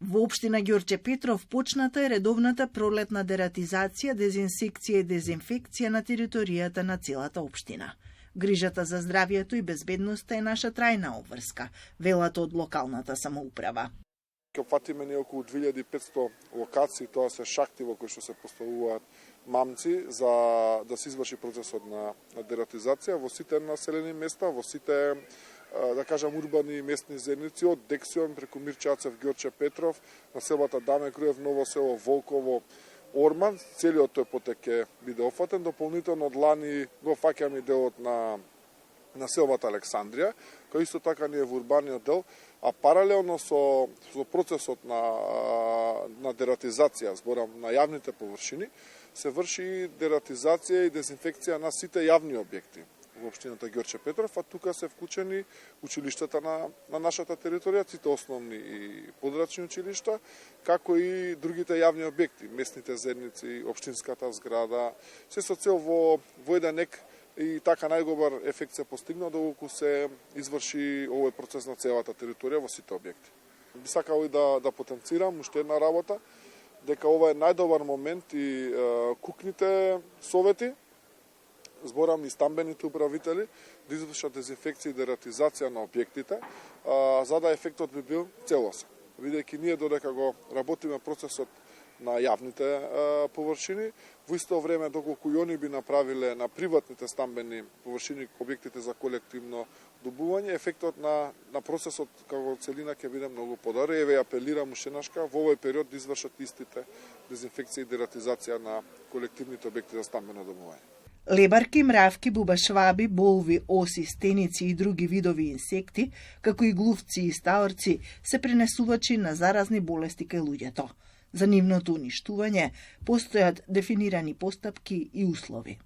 Во општина Ѓорче Петров почната е редовната пролетна дератизација, дезинсекција и дезинфекција на територијата на целата општина. Грижата за здравието и безбедноста е наша трајна обврска, велат од локалната самоуправа. Ќе фатиме не околу 2500 локации, тоа се шахти во кои што се поставуваат мамци за да се изврши процесот на дератизација во сите населени места, во сите да кажам урбани и местни заедници, од Дексион преку Мирчацев, Ѓорче Петров, населбата Даме Круев, Ново село, Волково, Орман, целиот тој потек ќе биде офатен. Дополнително од лани го фаќаме делот на населбата Александрија, кој исто така не е во урбаниот дел, а паралелно со процесот на дератизација, зборам на јавните површини, се врши дератизација и дезинфекција на сите јавни објекти во општината Ѓорче Петров, а тука се вклучени училиштата на нашата територија, сите основни и подрачни училишта, како и другите јавни објекти, местните заедници, општинската зграда, се со цел во еден ек и така најдобар ефект се постигна доколку се изврши овој процес на целата територија во сите објекти. Би сакал и да потенцирам уште една работа, дека ова е најдобар момент и кукните совети, зборам и стамбените управители, да извршат дезинфекција и дератизација на објектите, за да ефектот би бил целосен. Бидејќи ние додека го работиме процесот на јавните површини, во исто време доколку и они би направиле на приватните стамбени површини објектите за колективно добување, ефектот на процесот како целина ќе биде многу подобар. Еве апелирам уште еднашка во овој период да извршат истите дезинфекција и дератизација на колективните објекти за стамбено добување. Лебарки, мравки, бубашваби, болви, оси, стеници и други видови инсекти, како и глувци и стаорци, се пренесувачи на заразни болести кај луѓето. За нивното уништување постојат дефинирани постапки и услови.